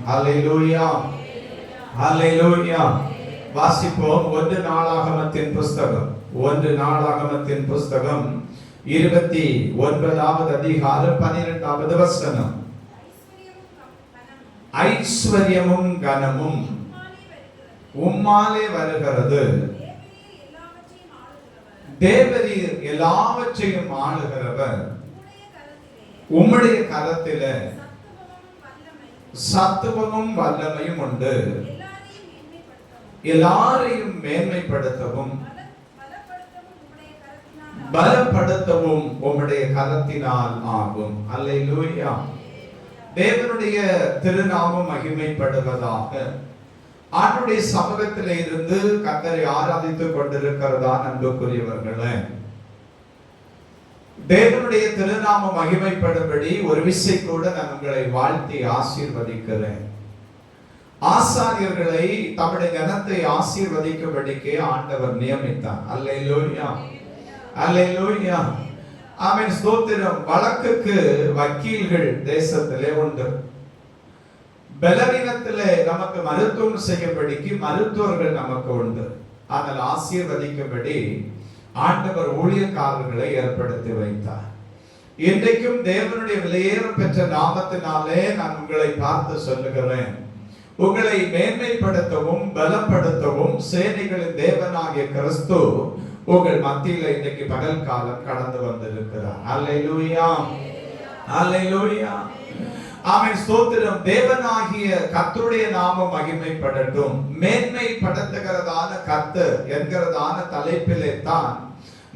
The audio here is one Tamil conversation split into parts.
ஹல்லேலூயா, ஹல்லேலூயா. வாசிப்போம். 1 நாளாகமத்தின் புஸ்தகம், 1 நாளாகமத்தின் புஸ்தகம் 29வது அதிகாரம் 12வது வசனம். ஐஸ்வர்யமும் கனமும் உம்மாலே வருகிறது, தேவரீர் எல்லாவற்றையும் ஆளுகிறவர், உம்முடைய கரத்திலே சத்துவமும் வல்லமையும் உண்டு, எல்லாரையும் மேன்மைப்படுத்தவும் பலப்படுத்தவும் உம்முடைய கரத்தினால் ஆகும். அல்லேலூயா. தேவனுடைய திருநாமம் மகிமைப்படுவதாக. ஆண்டுடைய சமூகத்திலே இருந்து கர்த்தரை ஆராதித்துக் கொண்டிருக்கிறதா அன்புக்குரியவர்களே, தேவனுடைய திருநாமம் மகிமைப்படும்படி ஒரு விசை கூட நான் உங்களை வாழ்த்தி ஆசீர்வதிக்கிறேன். ஆசாரியர்களை தம்முடைய ஜனத்தை ஆசீர்வதிக்கும்படிக்கு ஆண்டவர் நியமித்தார். அல்லேலூயா, அல்லேலூயா, ஆமென், ஸ்தோத்திரம். வழக்குக்கு வக்கீல்கள் தேசத்திலே உண்டு. பலவீனத்திலே நமக்கு மருத்துவம் செய்யும்படிக்கு மருத்துவர்கள் நமக்கு உண்டு. ஆனால் ஆசீர்வதிக்கும்படி ஆண்டவர் ஊழியக்காரர்களை ஏற்படுத்தி வைத்தார். இன்றைக்கும் தேவனுடைய விலையேற பெற்ற நாமத்தினாலே நான் உங்களை பார்த்து சொல்லுகிறேன், உங்களை மேன்மைப்படுத்தவும் பலப்படுத்தவும் சேனைகளின் தேவனாகிய கிறிஸ்து உங்கள் மத்தியில இன்றைக்கு பகல் காலம் கடந்து வந்திருக்கிறார். அல்லேலூயா, அல்லேலூயா, ஆமென், ஸ்தோத்திரம். தேவனாகிய கர்த்தருடைய நாமம் மகிமைப்படட்டும். மேன்மைப்படுத்துகிறதான கர்த்தர் என்கிறதான தலைப்பிலே தான்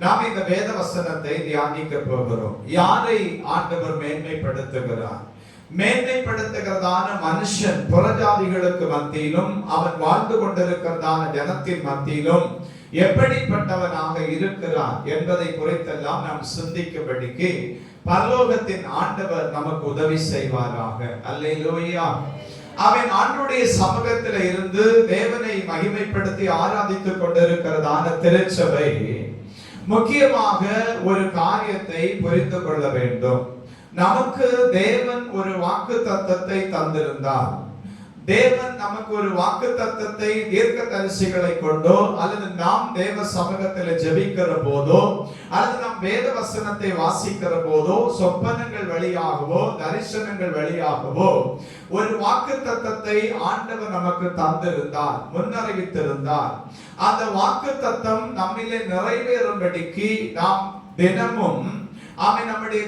நாம் இந்த வேத வசனத்தை தியானிக்க போகிறோம். யாரை ஆண்டவர் மேன்மைப்படுத்துகிறார்? மேன்மைப்படுத்துகிறதான மனுஷன் புறஜாதிகளுக்கு மத்தியிலும் அவன் வாழ்ந்து கொண்டிருக்கிறதான ஜனத்தின் மத்தியிலும் எப்படிப்பட்டவனாக இருக்கிறான் என்பதை குறித்தெல்லாம் நாம் சிந்திக்கும்படிக்கு பரலோகத்தின் ஆண்டவர் நமக்கு உதவி செய்வாராக. அல்லேலூயா. அவன் ஆண்டுடைய சமூகத்தில் இருந்து தேவனை மகிமைப்படுத்தி ஆராதித்துக் கொண்டிருக்கிறதான திருச்சபை முக்கியமாக ஒரு காரியத்தை புரிந்து கொள்ள வேண்டும். நமக்கு தேவன் ஒரு வாக்குத்தத்தத்தை தந்திருந்தார். தேவன் நமக்கு ஒரு வாக்குத்தத்தத்தை தீர்க்கதரிசிகளை கொண்டோ அல்லது நாம் தேவ சமூகத்தில் ஜெபிக்கிற போதோ அல்லது நாம் வேத வசனத்தை வாசிக்கிற போதோ சொப்பனங்கள் வழியாகவோ தரிசனங்கள் வழியாகவோ ஒரு வாக்குத்தத்தத்தை ஆண்டவர் நமக்கு தந்திருந்தார், முன்னறிவித்திருந்தார். அந்த வாக்குத்தத்தம் நம்மிலே நிறைவேறும்படிக்கு நாம் தினமும் நம்முடைய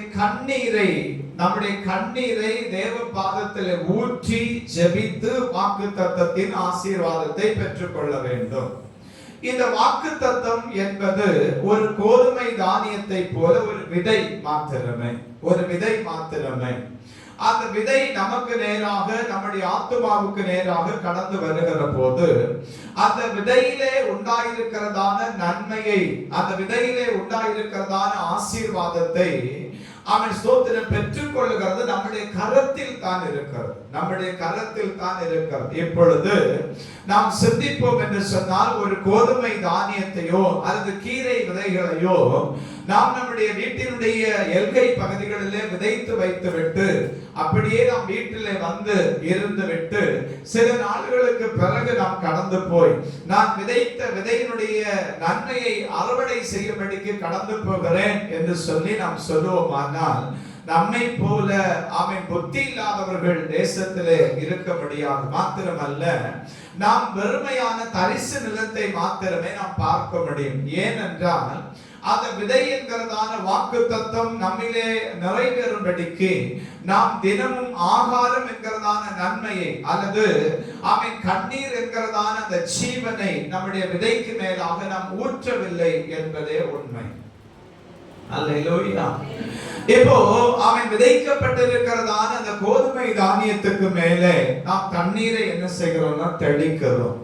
கண்ணீரை தேவ பாதத்தில் ஊற்றி ஜெபித்து வாக்குத்தத்தத்தின் ஆசீர்வாதத்தை பெற்றுக்கொள்ள வேண்டும். இந்த வாக்குத்தத்தம் என்பது ஒரு கோதுமை தானியத்தை போல ஒரு விதை மாத்திரமே, ஒரு விதை மாத்திரமே. அந்த விதை நமக்கு நேராக நம்முடைய ஆத்துமாவுக்கு நேராக கடந்து வருகிற போது அந்த விதையிலே உண்டாயிருக்கிறதான நன்மையை, அந்த விதையிலே உண்டாயிருக்கிறதான ஆசீர்வாதத்தை அவன் ஸ்தோத்திரம் பெற்றுக் கொள்ளுகிறது நம்முடைய கரத்தில் தான் இருக்கிறது, நம்முடைய கரத்தில் தான் இருக்கிறது. இப்பொழுது நாம் சிந்திப்போம் என்று சொன்னால், ஒரு கோதுமை தானியத்தையோ அல்லது கீரை விதைகளையோ நாம் நம்முடைய வீட்டினுடைய எல்கை பகுதிகளிலே விதைத்து வைத்துவிட்டு அப்படியே நாம் வீட்டிலே வந்து இருந்து விட்டு சில நாட்களுக்கு பிறகு நாம் கடந்து போய் நான் விதைத்த விதையினுடைய நன்மையை அறுவடை செய்யும்படிக்கு கடந்து போகிறேன் என்று சொல்லி நாம் சொல்லுவோமானால் நம்மை போல அவன் புத்தி இல்லாதவர்கள் தேசத்திலே இருக்க முடியாது. மாத்திரமல்ல, நாம் வெறுமையான தரிசு நிலத்தை மாத்திரமே நாம் பார்க்க முடியும். ஏனென்றால் அந்த விதை என்கிறதான வாக்குத்தத்தம் நம்மிலே நிறைவேறும்படிக்கு நாம் தினமும் ஆகாரம் என்கிறதான நன்மையை அல்லது அவன் கண்ணீர் என்கிறதான அந்த ஜீவனை நம்முடைய விதைக்கு மேலாக நாம் ஊற்றவில்லை என்பதே உண்மை. அல்லேலூயா. இப்போ அவன் விதைக்கப்பட்டிருக்கிறதான அந்த கோதுமை தானியத்துக்கு மேலே நாம் தண்ணீரை என்ன செய்கிறோம்னா தெளிக்கிறோம்.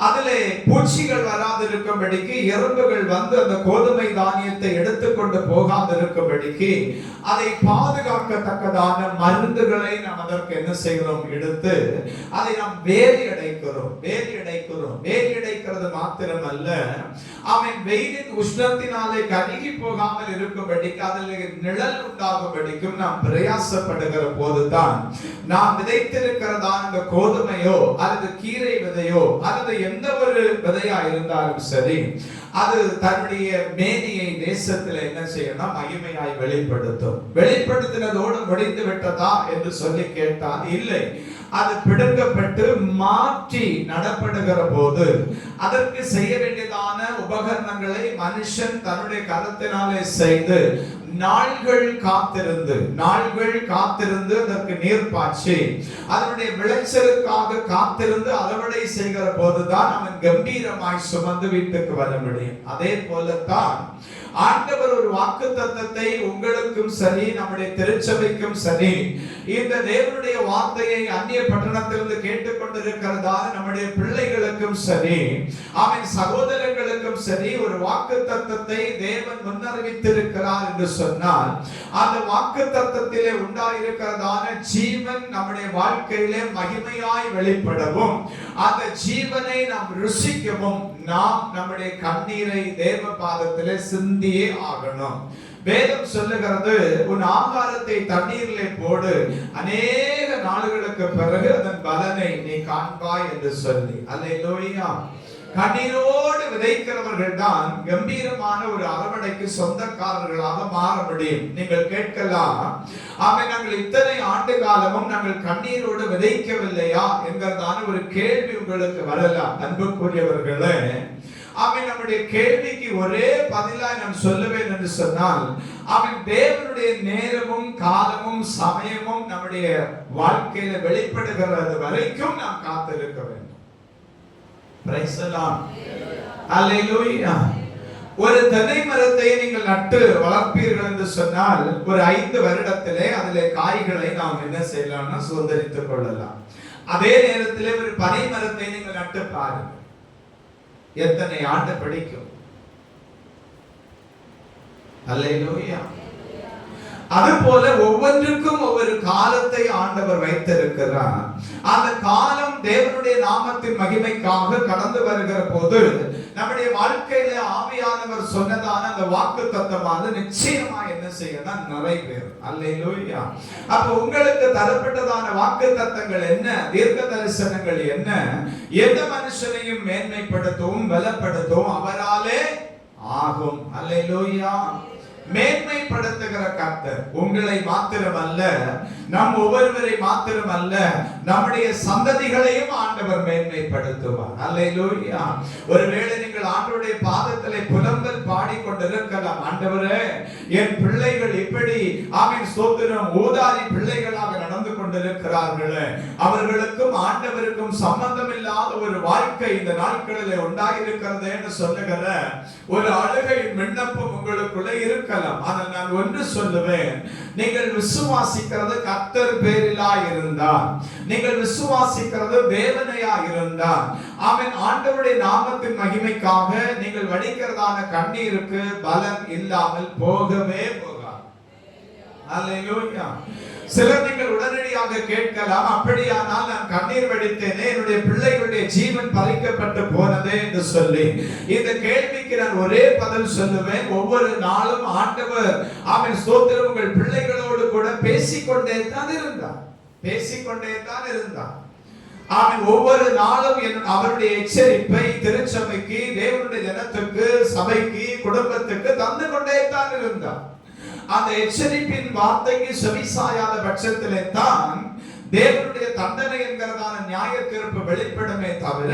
அதிலே பூச்சிகள் வராதிருக்கும்படிக்கு எறும்புகள் வந்து அந்த கோதுமை தானியத்தை எடுத்துக்கொண்டு போகாதிருக்கும்படிக்கு அதை பாதுகாக்கத்தக்கதான மருந்துகளை நாம் அதற்கு என்ன செய்கிறோம், எடுத்து அதை நாம் வேலி அடைக்கிறோம். வேலி அடைக்கிறது மாத்திரமல்ல, அவன் வெயிலின் உஷ்ணத்தினாலே கருகி போகாமல் இருக்கும்படிக்கு அதில் நிழல் உண்டாகும்படிக்கும் நாம் பிரயாசப்படுகிற போதுதான் நாம் விதைத்திருக்கிறதான அந்த கோதுமையோ அல்லது கீரை விதையோ அல்லது எந்த ஒரு விதையா இருந்தாலும் சரி, அது தன்னுடைய மேனியை தேசத்தில் என்ன செய்யணும், மகிமையாய் வெளிப்படுத்தும். வெளிப்படுத்தினதோடு முடிந்து விட்டதா என்று சொல்லி கேட்டால் இல்லை. அது பிடுங்கப்பட்டு மாற்றி நடப்படுகிற போது அதற்கு செய்ய வேண்டியதான உபகரணங்களை மனுஷன் தன்னுடைய கரத்தினாலே செய்து நாள்கள் காத்திருந்து அதற்கு நீர் பாய்ச்சி அதனுடைய விளைச்சலுக்காக காத்திருந்து அறுவடை செய்கிற போதுதான் அவன் கம்பீரமாய் சுமந்து வீட்டுக்கு வர முடியும். அதே போலத்தான் ஆண்டவர் ஒரு வாக்குத்தத்தத்தை உங்களுக்கும் சரி, நம்முடைய திருச்சபைக்கும் சரி, இந்த தேவனுடைய வார்த்தையை அந்நிய பட்டணத்திலிருந்து கேட்டுக்கொண்டிருக்கிறதான நம்முடைய பிள்ளைகளுக்கும் சரி, அவன் சகோதரர்களுக்கும் சரி, ஒரு வாக்குத்தத்தத்தை தேவன் முன்னறிவித்திருக்கிறார் என்று சொன்னால், அந்த வாக்குத்தத்தத்திலே உண்டாயிருக்கிறதான ஜீவன் நம்முடைய வாழ்க்கையிலே மகிமையாய் வெளிப்படவும், அந்த ஜீவனை நாம் ருசிக்கவும் நாம் நம்முடைய கண்ணீரை தேவ பாதத்திலே சிந்தியே ஆகணும். வேதம் சொல்லுகிறது, உன் ஆகாரத்தை தண்ணீரிலே போடு, அநேக நாளுகளுக்கு பிறகு அதன் பலனை நீ காண்பாய் என்று சொல்லி. அல்லேலூயா. கண்ணீரோடு விதைக்கிறவர்கள் தான் கம்பீரமான ஒரு அறுவடைக்கு சொந்தக்காரர்களாக மாற முடியும். நீங்கள் கேட்கலாம், ஆமே, நாங்கள் இத்தனை ஆண்டு காலமும் நாங்கள் கண்ணீரோடு விதைக்கவில்லையா என்கிறதான ஒரு கேள்வி உங்களுக்கு வரலாம். அன்புக்குரியவர்களே, அவன் நம்முடைய கேள்விக்கு ஒரே பதிலாய் நான் சொல்லுவேன் என்று சொன்னால், அவன் தேவனுடைய நேரமும் காலமும் சமயமும் நம்முடைய வாழ்க்கையில வெளிப்படுகிறது வரைக்கும் நாம் காத்திருக்க வேண்டும். Praise the Lord. அல்லேலூயா. ஒரு தென்னை மரத்தை நீங்கள் நட்டு வளர்ப்பீர்கள் என்று சொன்னால், ஒரு 5 வருடத்திலே அதிலே காய்களை நாம் என்ன செய்யலாம்னா சுதந்திரித்துக் கொள்ளலாம். அதே நேரத்திலே ஒரு பனை மரத்தை நீங்கள் நட்டு பாருங்கள், எத்தனை ஆண்டு பிடிக்கும். அல்லேலூயா. அதுபோல ஒவ்வொன்றுக்கும் ஒவ்வொரு காலத்தை ஆண்டவர் வைத்திருக்கிறார். அந்த காலம் தேவனுடைய நாமத்தின் மகிமைக்காக கடந்து வருகிற போது நம்முடைய வாழ்க்கையில ஆவியானவர் சொன்னதான அந்த வாக்குத்தத்தமானது நிச்சயமா என்ன செய்யணும், நிறைவேறும். அல்லேலூயா. அப்ப உங்களுக்கு தரப்பட்டதான வாக்குத்தத்தங்கள் என்ன, தீர்க்க தரிசனங்கள் என்ன, எந்த மனுஷனையும் மேன்மைப்படுத்தவும் பலப்படுத்தவும் அவராலே ஆகும். அல்லேலூயா. மேன்மைப்படுத்துகிற கர்த்தர் உங்களை மாத்திரமல்ல, நம் ஒவ்வொருவரை மாத்திரமல்ல, நம்முடைய சந்ததிகளையும் ஆண்டவர் மேன்மைப்படுத்துவார். அல்லேலூயா. ஒருவேளை நீங்கள் ஆண்டவருடைய பாதத்திலே புலம்பல் பாடிக்கொண்டிருக்கலாம், ஆண்டவரே, என் பிள்ளைகள் இப்படி ஆமென் ஸ்தோத்திரம் ஊதாரி பிள்ளைகளாக நடந்து கொண்டிருக்கிறார்களே, அவர்களுக்கும் ஆண்டவருக்கும் சம்பந்தம் இல்லாத ஒரு வாழ்க்கை இந்த நாட்களிலே உண்டாயிருக்கிறது என்று சொல்லுகிற ஒரு அழுகை விண்ணப்பம் உங்களுக்குள்ள இருக்கலாம். ஆனால் நான் ஒன்று சொல்லுவேன், நீங்கள் விசுவாசிக்கிறது கர்த்தர் பேரிலா இருந்தால், நீங்கள் விசுவாசிக்கிறது தேவனையா இருந்தால், அவன் ஆண்டவருடைய நாமத்தின் மகிமைக்காக நீங்கள் வடிக்கிறதான கண்ணீருக்கு பலன் இல்லாமல் போகவே போகாது. அல்லேலூயா. சிலர் நீங்கள் உடனடியாக கேட்கலாம், அப்படியானால் நான் கண்ணீர் வடித்தேனே, என்னுடைய பிள்ளைகளுடைய ஜீவன் பறிக்கப்பட்டு போனதே என்று சொல்லி. இந்த கேள்விக்கு நான் ஒரே பதில் சொல்லுவேன், ஒவ்வொரு நாளும் ஆண்டவர் அவன் ஸ்தோத்திரம் உங்கள் பிள்ளைகளோடு கூட பேசிக்கொண்டே தான் இருந்தார். அவன் ஒவ்வொரு நாளும் அவருடைய எச்சரிப்பை திருச்சபைக்கு, தேவனுடைய ஜனத்துக்கு, சபைக்கு, குடும்பத்துக்கு தந்து கொண்டே தான் இருந்தார். அந்த எச்சரிப்பின் வார்த்தைக்கு செவிசாயாத பட்சத்திலே தான் தேவனுடைய தண்டனை என்கிறதான நியாய தீர்ப்பு வெளிப்படுமே தவிர,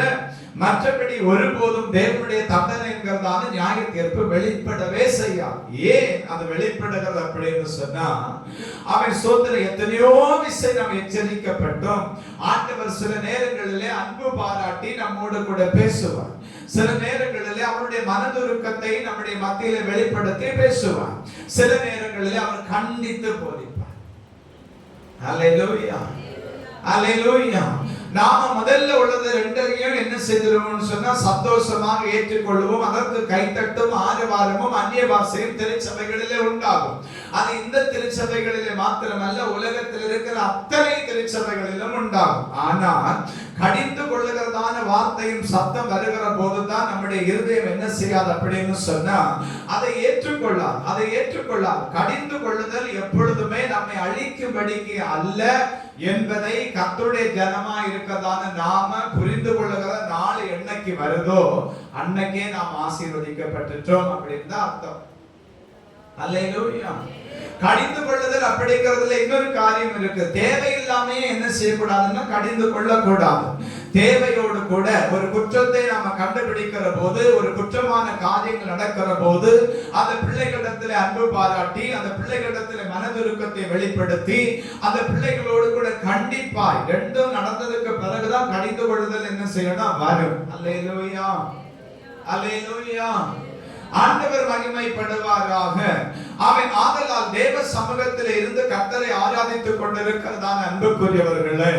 மற்றபடி ஒருபோதும் தேவனுடைய தண்டனை என்கிறதான நியாய தீர்ப்பு வெளிப்படவே செய்யாது. ஏன் அது வெளிப்படுகிறது அப்படின்னு சொன்னா, அவன் சோதனை எத்தனையோ விஷயம் நாம் எச்சரிக்கப்பட்டோம். ஆண்டவர் சில நேரங்களிலே அன்பு பாராட்டி நம்மோடு கூட பேசுவார். சில நேரங்களிலே அவருடைய மனதுருக்கத்தை நம்முடைய மத்தியிலே வெளிப்படுத்தி பேசுவார். சில நேரங்களிலே அவர் கண்டித்து போதிப்பார். அல்லேலூயா. அல்லேலூயா. நாம முதல்ல உள்ளது ரெண்டையும் என்ன செய்திருவோம்னு சொன்னா சந்தோஷமாக ஏற்றுக்கொள்வோம். அதற்கு கைத்தட்டும் ஆரவாரமும் அந்நிய பாஷையும் திருச்சபைகளிலே உண்டாகும். அது இந்த திருச்சபைகளிலே மாத்திரமல்ல, உலகத்தில் இருக்கிற அத்தனை திருச்சபைகளிலும் உண்டாகும். ஆனால் கடிந்து கொள்ளுகிறதான வார்த்தையும் சத்தம் வருகிற போதுதான் நம்முடைய இருதயம் என்ன செய்யாது அப்படின்னு சொன்னா அதை ஏற்றுக்கொள்ளாது. கடிந்து கொள்ளுதல் எப்பொழுதுமே நம்மை அழிக்கும்படிக்கு அல்ல என்பதை கர்த்தருடைய ஜனமா இருக்கதான நாம புரிந்து கொள்ளுகிற நாள் என்னைக்கு வருதோ அன்னைக்கே நாம் ஆசீர்வதிக்கப்பட்டுட்டோம் அப்படின்னு தான் அர்த்தம். அல்லேலூயா. கடிந்து கொள்ளுதல் அப்படிங்கிறதுல இன்னொரு காரியம் இருக்கு. தேவையில்லாம என்ன செய்யக்கூடாதுன்னா கடிந்து கொள்ளக்கூடாது. தேவையோடு கூட ஒரு குற்றத்தை நாம கண்டுபிடிக்கிற போது, ஒரு குற்றமான காரியங்கள் நடக்கிற போது அந்த பிள்ளைகளிடத்தில் அன்பு பாராட்டி, அந்த பிள்ளைகளிடத்தில் மனதுருக்கத்தை வெளிப்படுத்தி, அந்த பிள்ளைகளோடு கூட கண்டிப்பாய் ரெண்டும் நடந்ததுக்கு பிறகுதான் கடிந்து கொள்ளுதல் என்ன செய்யணும் வரும். அல்லேலூயா, அல்லேலூயா. ஆண்டவர் மகிமைப்படுவாராக. அவன் ஆதலால் தேவ சமூகத்தில் இருந்து கர்த்தரை ஆராதித்துக் கொண்டிருக்கிறதான அன்புக்குரியவர்களே,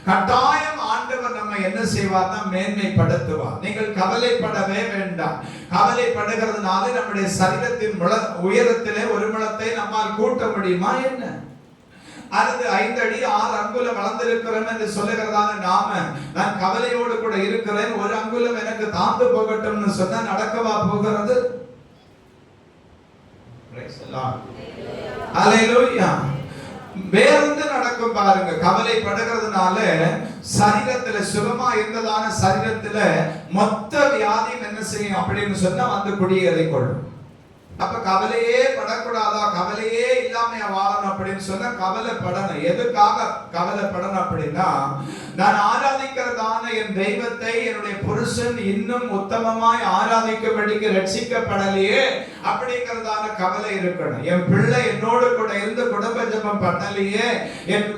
கட்டாயம் ஆண்டவர் நம்ம என்ன செய்வார்னா மேன்மைப்படுத்துவார். நீங்கள் கவலைப்படவே வேண்டாம். கவலைப்படுகிறதுனால நம்முடைய சரீரத்தின் உயரத்திலே ஒரு முழத்தை நம்மால் கூட்ட முடியுமா என்ன? அல்லது 5 அடி 6 அங்குலம் வளர்ந்திருக்கிறோம் என்று சொல்லுகிறதான நாம, நான் கவலையோடு கூட இருக்கிறேன், 1 அங்குலம் எனக்கு தாழ்ந்து போகட்டும்னு சொன்னா நடக்கவா போகிறது? அல்லேலூயா. வேறொன்று நடக்கும் பாருங்க. கவலைப்படுகிறதுனால சரீரத்துல சுகமா இருந்ததான சரீரத்துல மொத்த வியாதியும் என்ன செய்யும் அப்படின்னு சொன்னா வந்து குடியேறி கொள்ளும். அப்ப கவலையே படக்கூடாதா? கவலையே இல்லாம வாழணும் அப்படின்னு சொன்னா கவலைப்படணும். எதுக்காக கவலைப்படணும் அப்படின்னா, நான் ஆராதிக்கிறதான என் தெய்வத்தை என்னுடைய புருஷன் இன்னும் உத்தமமாய் ஆராதிக்கும்படிக்கு ரட்சிக்கப்படலையே அப்படிங்கிறதான கவலை இருக்கணும். என் பிள்ளை என்னோடு கூட இருந்து குடும்ப ஜெபம் பண்ணலையே, என்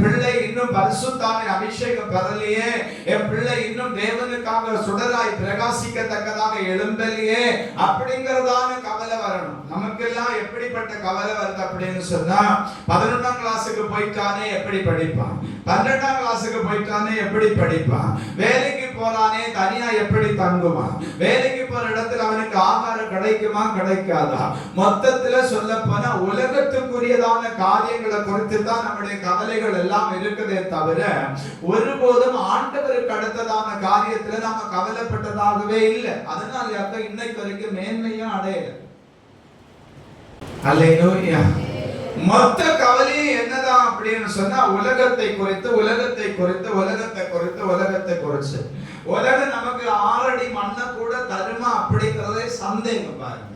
பிள்ளை இன்னும் பரிசுத்தாவின் அபிஷேகம் பெறலையே, என் பிள்ளை இன்னும் தேவனுக்காக சுடராய் பிரகாசிக்கத்தக்கதாக எழும்பலையே அப்படிங்கிறதான கவலை வரணும். நமக்கெல்லாம் எப்படிப்பட்ட கவலை வருது அப்படின்னு சொன்னா, 11ஆம் கிளாஸுக்கு போயிட்டானே எப்படி படிப்பான், 12ஆம் கிளாஸுக்கு போயிட்டானே எப்படி படிப்பான், வேலைக்கு போறானே தனியா எப்படி தங்குவான், வேலைக்கு போற இடத்துல அவனுக்கு ஆகாரம் கிடைக்குமா கிடைக்காதா, மொத்தத்துல சொல்ல போனா உலகத்துக்குரியதான காரியங்களை குறித்து தான் நம்முடைய கவலைகள் எல்லாம் இருக்குதே தவிர ஒருபோதும் ஆண்டவருக்கு அடுத்ததான காரியத்துல நாம கவலைப்பட்டதாகவே இல்லை. அதனால இன்னைக்கு வரைக்கும் மேன்மையும் அடையல. அல்லேலூயா. மொத்த கவலையே என்னதான் அப்படின்னு சொன்னா உலகத்தை குறித்து உலகம் நமக்கு 6 அடி மண்ணை கூட தருமா அப்படிங்கறதே சந்தேகம் பாருங்க.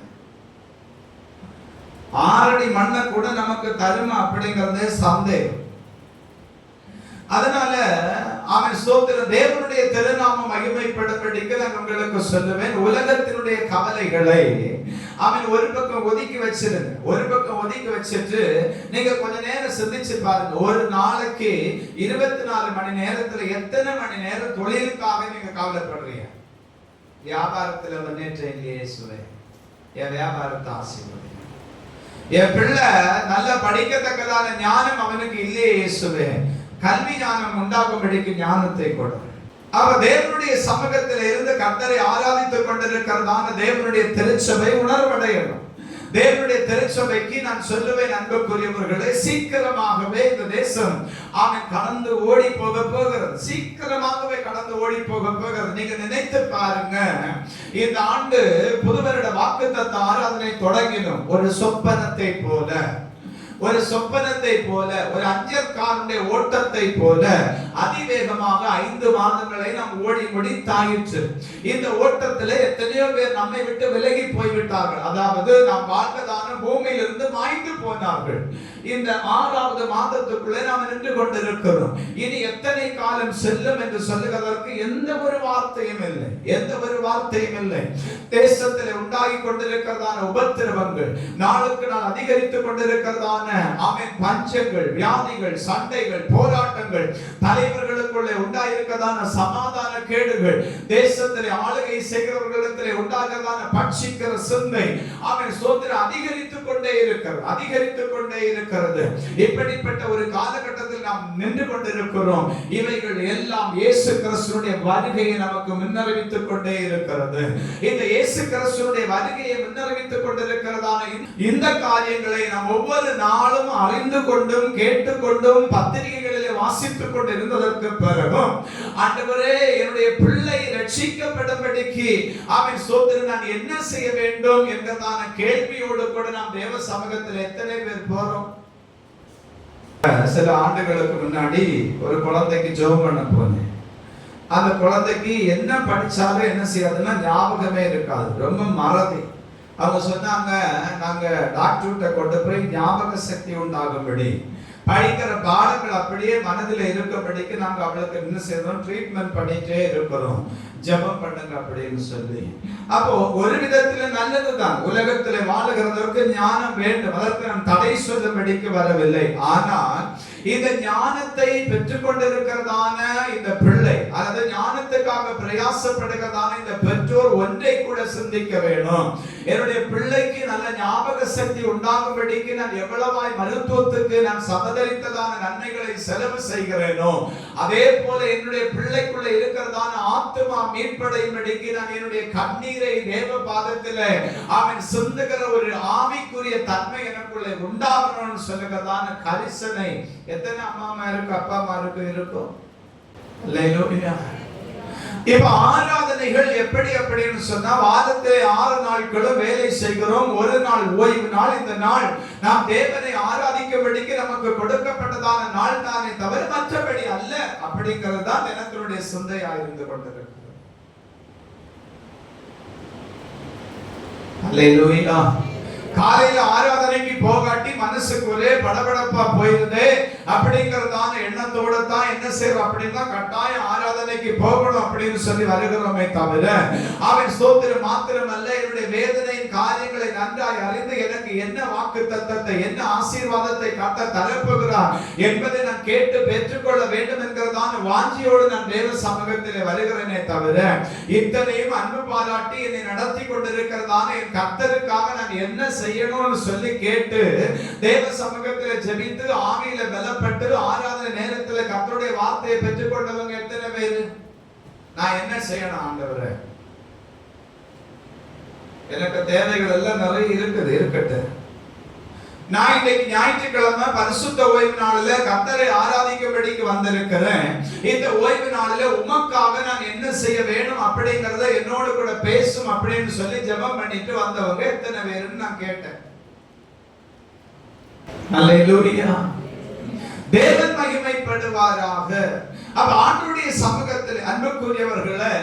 6 அடி மண்ணை கூட நமக்கு தருமா அப்படிங்கறதே சந்தேகம். அதனால அவன் ஸ்தோத்திரம், தேவனுடைய திருநாமம் மகிமைப்படும்படிக்கு நான் உங்களுக்கு சொல்லுவேன், உலகத்தினுடைய கவலைகளை அவன் ஒரு பக்கம் ஒதுக்கி வச்சிருங்க. ஒரு பக்கம் ஒதுக்கி வச்சிட்டு நீங்க கொஞ்ச நேரம் சிந்திச்சு பாருங்க. ஒரு நாளைக்கு 24 மணி நேரத்துல எத்தனை மணி நேரம் தொழிலுக்காக நீங்க கவலைப்படுறீங்க? வியாபாரத்துல முன்னேற்றம் இல்லையே இயேசுவே, என் வியாபாரத்தை ஆசீர்வதி. என் பிள்ளை நல்லா படிக்கத்தக்கதான ஞானம் அவனுக்கு இல்லையே இயேசுவே, கல்வி ஞானம் உண்டாகும்படிக்கு ஞானத்தை கொடு. அவ தேவனுடைய சமூகத்தில் இருந்து கர்த்தரை ஆராதித்துக் கொண்டிருக்கிறதான தேவனுடைய திருச்சபை உணர்வடையணும். தேவனுடைய திருச்சபைக்கு நான் சொல்லுவேன் அன்புக்குரியவர்களே, சீக்கிரமாகவே இந்த தேசம் அவன் கடந்து ஓடி போகிறது. சீக்கிரமாகவே கடந்து ஓடி போகிறது. நீங்க நினைத்து பாருங்க, இந்த ஆண்டு புது வருட வாக்குத்தத்த ஆராதனை தொடங்கினோம். ஒரு சொப்பனத்தை போல, ஒரு அஞ்சற்காரனுடைய ஓட்டத்தை போல அதிவேகமாக 5 மாதங்களை நாம் ஓடி முடித்தாயிற்று. இந்த ஓட்டத்தில் எத்தனையோ பேர் நம்மை விட்டு விலகி போய்விட்டார்கள். அதாவது நாம் வாழ்ந்ததான பூமியிலிருந்து மாய்ந்து போனார்கள். இந்த 6வது மாதத்துக்குள்ளே நாம் நின்று கொண்டிருக்கிறோம். இனி எத்தனை காலம் செல்லும் என்று சொல்லுவதற்கு எந்த ஒரு வார்த்தையும் இல்லை. தேசத்தில் உண்டாகி கொண்டிருக்கிறதான உபத்திரவங்கள், நாளுக்கு நாள் அதிகரித்துக் கொண்டிருக்கிறதான பஞ்சங்கள், வியாதிகள், சண்டைகள், போராட்டங்கள், தலை தலைவர்களுக்குள்ளே உண்டாயிருக்கதான சமாதான கேடுகள், தேசத்திலே ஆளுகை செய்கிறவர்களிடத்திலே உண்டாகிறதான பட்சிக்கிற சிந்தை அவன் சோதனை அதிகரித்துக் கொண்டே இருக்கிறது. இப்படிப்பட்ட ஒரு காலகட்டத்தில் நாம் நின்று கொண்டிருக்கிறோம். இவைகள் எல்லாம் இயேசு கிறிஸ்துவினுடைய வருகையை நமக்கு முன்னறிவித்துக் கொண்டே இருக்கிறது. இந்த இயேசு கிறிஸ்துவினுடைய வருகையை முன்னறிவித்துக் கொண்டிருக்கிறதான இந்த காரியங்களை நாம் ஒவ்வொரு நாளும் அறிந்து கொண்டும் கேட்டுக்கொண்டும் பத்திரிகைகளிலே வாசித்துக் கொண்டு இருந்ததற்கு பிறகும் ஆண்டவரே என்னுடைய பிள்ளை ரட்சிக்கப்படும்படிக்கு அவன் சோதனை நான் என்ன செய்ய வேண்டும் என்கிறதான கேள்வியோடு கூட நாம் தேவ சமூகத்தில் எத்தனை பேர் போறோம்? சில ஆண்டுகளுக்கு முன்னாடி ஒரு குழந்தைக்கு ஜெபம் பண்ண போனேன். அந்த குழந்தைக்கு என்ன படிச்சாலும் என்ன செய்யாதுன்னா ஞாபகமே இருக்காது, ரொம்ப மறதி. அவங்க சொன்னாங்க, நாங்க டாக்டர்கிட்ட கொண்டு போய் ஞாபக சக்தி உண்டாகும்படி படிக்கிற பாடங்கள் அப்படியே மனதில் இருக்கும்படிக்கு நாங்க அவளுக்கு என்ன செய்யறோம், ட்ரீட்மெண்ட் பண்ணிட்டே இருக்கிறோம், ஜெபம் பண்ணுங்க அப்படின்னு சொல்லி. அப்போ ஒரு விதத்துல நல்லதுதான், உலகத்துல வாழுகிறதற்கு ஞானம் வேண்டும், அதற்கு நாம் தடை சொல்லும்படிக்கு வரவில்லை. ஆனால் இந்த ஞானத்தை பெற்றுக் கொண்டிருக்கிறதான இந்த பிள்ளை அல்லது ஞானத்துக்காக பிரயாசப்படுகிறதான இந்த பெற்றோர் ஒன்றை கூட சிந்திக்க வேணும். என்னுடைய பிள்ளைக்கு நல்ல ஞாபக சக்தி உண்டாகும்படிக்கு நான் எவ்வளவாய் மருத்துவத்துக்கு நான் சமதரித்ததான நன்மைகளை செலவு செய்கிறேனோ, அதே போல என்னுடைய பிள்ளைக்குள்ள இருக்கிறதான ஆத்துமா மீட்படையும்படிக்கு நான் என்னுடைய கண்ணீரை தேவ பாதத்தில் அவன் சிந்துகிற ஒரு ஆவிக்குரிய தன்மை எனக்குள்ள உண்டாகணும்னு சொல்லுகிறதான கரிசனை எத்தனை அம்மா இருக்கு, அப்பா அம்மா இருக்கும். இப்ப ஆராதனைகள் எப்படி அப்படின்னு சொன்னா, வாரத்திலே 6 நாட்களும் வேலை செய்கிறோம், ஒரு நாள் ஓய்வு நாள். இந்த நாள் நாம் தேவனை ஆராதிக்கும்படிக்கு நமக்கு கொடுக்கப்பட்டதான நாள் தானே தவிர மற்றபடி அல்ல அப்படிங்கிறது தான் தினத்தினுடைய சிந்தையா இருந்து கொண்டிருக்கிறது. அல்லேலூயா. காலையில ஆராதனைக்கு போகாட்டி மனசுக்கு ஒரே படபடப்பா போயிருந்தே அப்படிங்கறதான எண்ணத்தோட தான் என்ன செய்யறோம் அப்படின்னா கட்டாயம் ஆராதனைக்கு போகணும் அப்படின்னு சொல்லி வருகிறோமே தவிர அவன் ஸ்தோத்திரம் மாத்திரமல்ல, என்னுடைய வேதனையின் காரியங்களை நன்றாய் அறிந்து எனக்கு என்ன வாக்கு தத்தத்தை என்ன ஆசீர்வாதத்தை காட்ட தரப்போகிறார் என்பதை நான் கேட்டு பெற்றுக்கொள்ள வேண்டும் என்கிறதான வாஞ்சியோடு நான் தேவ சமூகத்திலே வருகிறேனே தவிர இத்தனையும் அன்பு பாராட்டி என்னை நடத்தி கொண்டிருக்கிறதான என் கர்த்தருக்காக நான் என்ன செய்யணும்னு சொல்லி கேட்டு தேவ சமூகத்தில் ஜெபித்து ஆவியில பலப்பட்டு ஆராதனை நேரத்தில் கர்த்தருடைய வார்த்தையை பெற்றுக் கொண்டவங்க எத்தனை பேரு? நான் என்ன செய்யணும் ஆண்டவரே, எனக்கு தேவைகள் எல்லாம் நிறைய இருக்குது, இருக்கட்டும். நான் இன்னைக்கு ஞாயிற்றுக்கிழமை பரிசுத்த ஓய்வு நாளில கர்த்தரை ஆராதிக்கும்படிக்கு வந்திருக்கிறேன். இந்த ஓய்வு நாளில உமக்காக நான் என்ன செய்ய வேணும் அப்படிங்கறத என்னோடு கூட பேசும் அப்படின்னு சொல்லி ஜெபம் பண்ணிட்டு வந்தவங்க எத்தனை பேருன்னு நான் கேட்டேன். அல்லேலூயா. தேவன் மகிமைப்படுவாராக. அப்ப ஆண்டவருடைய சமூகத்தில் அன்புக்குரியவர்களே,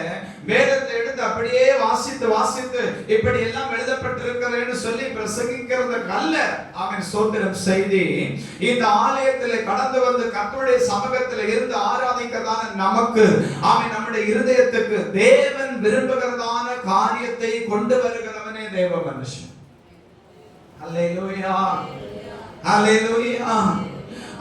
வேதத்தை எடுத்து அப்படியே வாசித்து வாசித்து இப்படி எல்லாம் எழுதப்பட்டிருக்கிறேன்னு சொல்லி பிரசங்கிக்கிறதுக்கு அல்ல அவன் சோதனம் செய்தி. இந்த ஆலயத்தில் கடந்து வந்து கர்த்தருடைய சமூகத்தில் இருந்து ஆராதிக்கிறதான நமக்கு அவன் நம்முடைய இருதயத்துக்கு தேவன் விரும்புகிறதான காரியத்தை கொண்டு வருகிறவனே தேவ மனுஷன். அல்லேலூயா, அல்லேலூயா.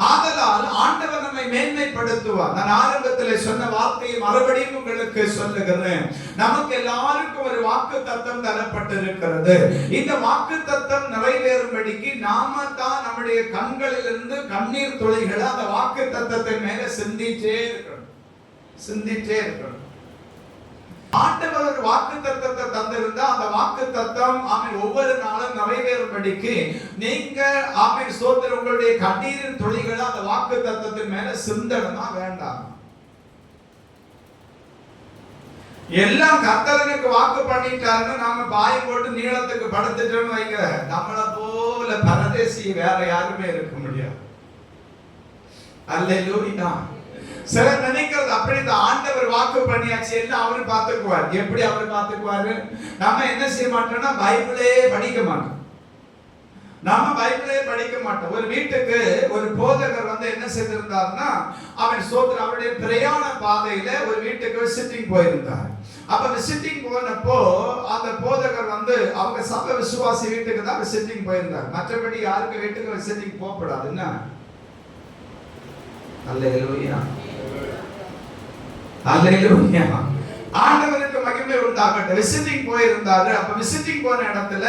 ஆதலால் ஆண்டவர் நம்மை மேன்மைப்படுத்துவார். நான் ஆரம்பத்தில் சொன்ன வார்த்தையை மறுபடியும் உங்களுக்கு சொல்லுகிறேன். நமக்கு எல்லாருக்கும் ஒரு வாக்கு தத்தம் தரப்பட்டிருக்கிறது. இந்த வாக்கு தத்தம் நிறைவேறும்படிக்கு நாம தான் நம்முடைய கண்களிலிருந்து கண்ணீர் துளிகளை அந்த வாக்கு தத்தத்தின் மேல சிந்திச்சே இருக்கணும், சிந்திச்சே இருக்கணும். ஆண்டவர் ஒரு வாக்கு தத்தத்தை தந்திருந்தா அந்த வாக்கு தத்தம் ஆமென் ஒவ்வொரு நாளும் நிறைவேறும்படிக்கு நீங்க ஆமென் ஸ்தோத்திரம் உங்களுடைய கண்ணீரின் துளிகளை அந்த வாக்கு தத்தத்தின் மேல சிந்தணுமா வேண்டாம்? எல்லாம் கர்த்தருக்கு வாக்கு பண்ணிட்டாருன்னு நாம பாய் போட்டு நீளத்துக்கு படுத்துட்டோம்னு வைங்க, நம்மளை போல பரதேசி வேற யாருமே இருக்க முடியாது. அல்லேலூயா. சிலர் நினைக்கிறது அப்படி இந்த ஆண்டவர் வாக்கு பண்ணியாச்சு எல்லாம் அவரு பார்த்துக்குவார். எப்படி அவரு பார்த்துக்குவாரு? நம்ம என்ன செய்ய மாட்டோம்னா பைபிளே படிக்க மாட்டோம். நாம பைபிளே படிக்க மாட்டோம். ஒரு வீட்டுக்கு ஒரு போதகர் வந்து என்ன செய்திருந்தார்னா, அவன் சோதர் அவருடைய பிரயாண பாதையில ஒரு வீட்டுக்கு விசிட்டிங் போயிருந்தார். அப்ப விசிட்டிங் போனப்போ அந்த போதகர் வந்து அவங்க சபை விசுவாசி வீட்டுக்கு தான் விசிட்டிங் போயிருந்தார். மற்றபடி யாருக்கு வீட்டுக்கு விசிட்டிங் போகக்கூடாது. என்ன? அல்லேலூயா. அல்லேலூயா. ஆண்டவருக்கு மகிமை உண்டாகட்டும். விசிட்டிங் போயிருந்தாரு. அப்ப விசிட்டிங் போன இடத்துல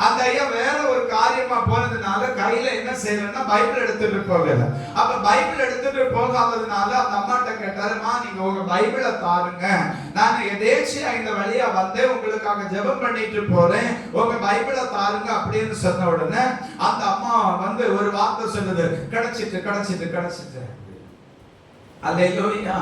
அந்த ஐயா வேற ஒரு காரியமா போனதுனால கையில என்ன செய்யலன்னா பைபிள் எடுத்துட்டு போகல. அப்ப பைபிள் எடுத்துட்டு போகாததுனால அந்த அம்மாட்ட கேட்டாருமா, நீங்க உங்க பைபிளை தாருங்க, நான் எதேச்சியா இந்த வழியா வந்து உங்களுக்காக ஜெபம் பண்ணிட்டு போறேன், உங்க பைபிளை தாருங்க அப்படின்னு சொன்ன உடனே அந்த அம்மா வந்து ஒரு வார்த்தை சொல்லுது, கிடைச்சிட்டு கிடைச்சிட்டு கிடைச்சிட்டு. அல்லேலூயா.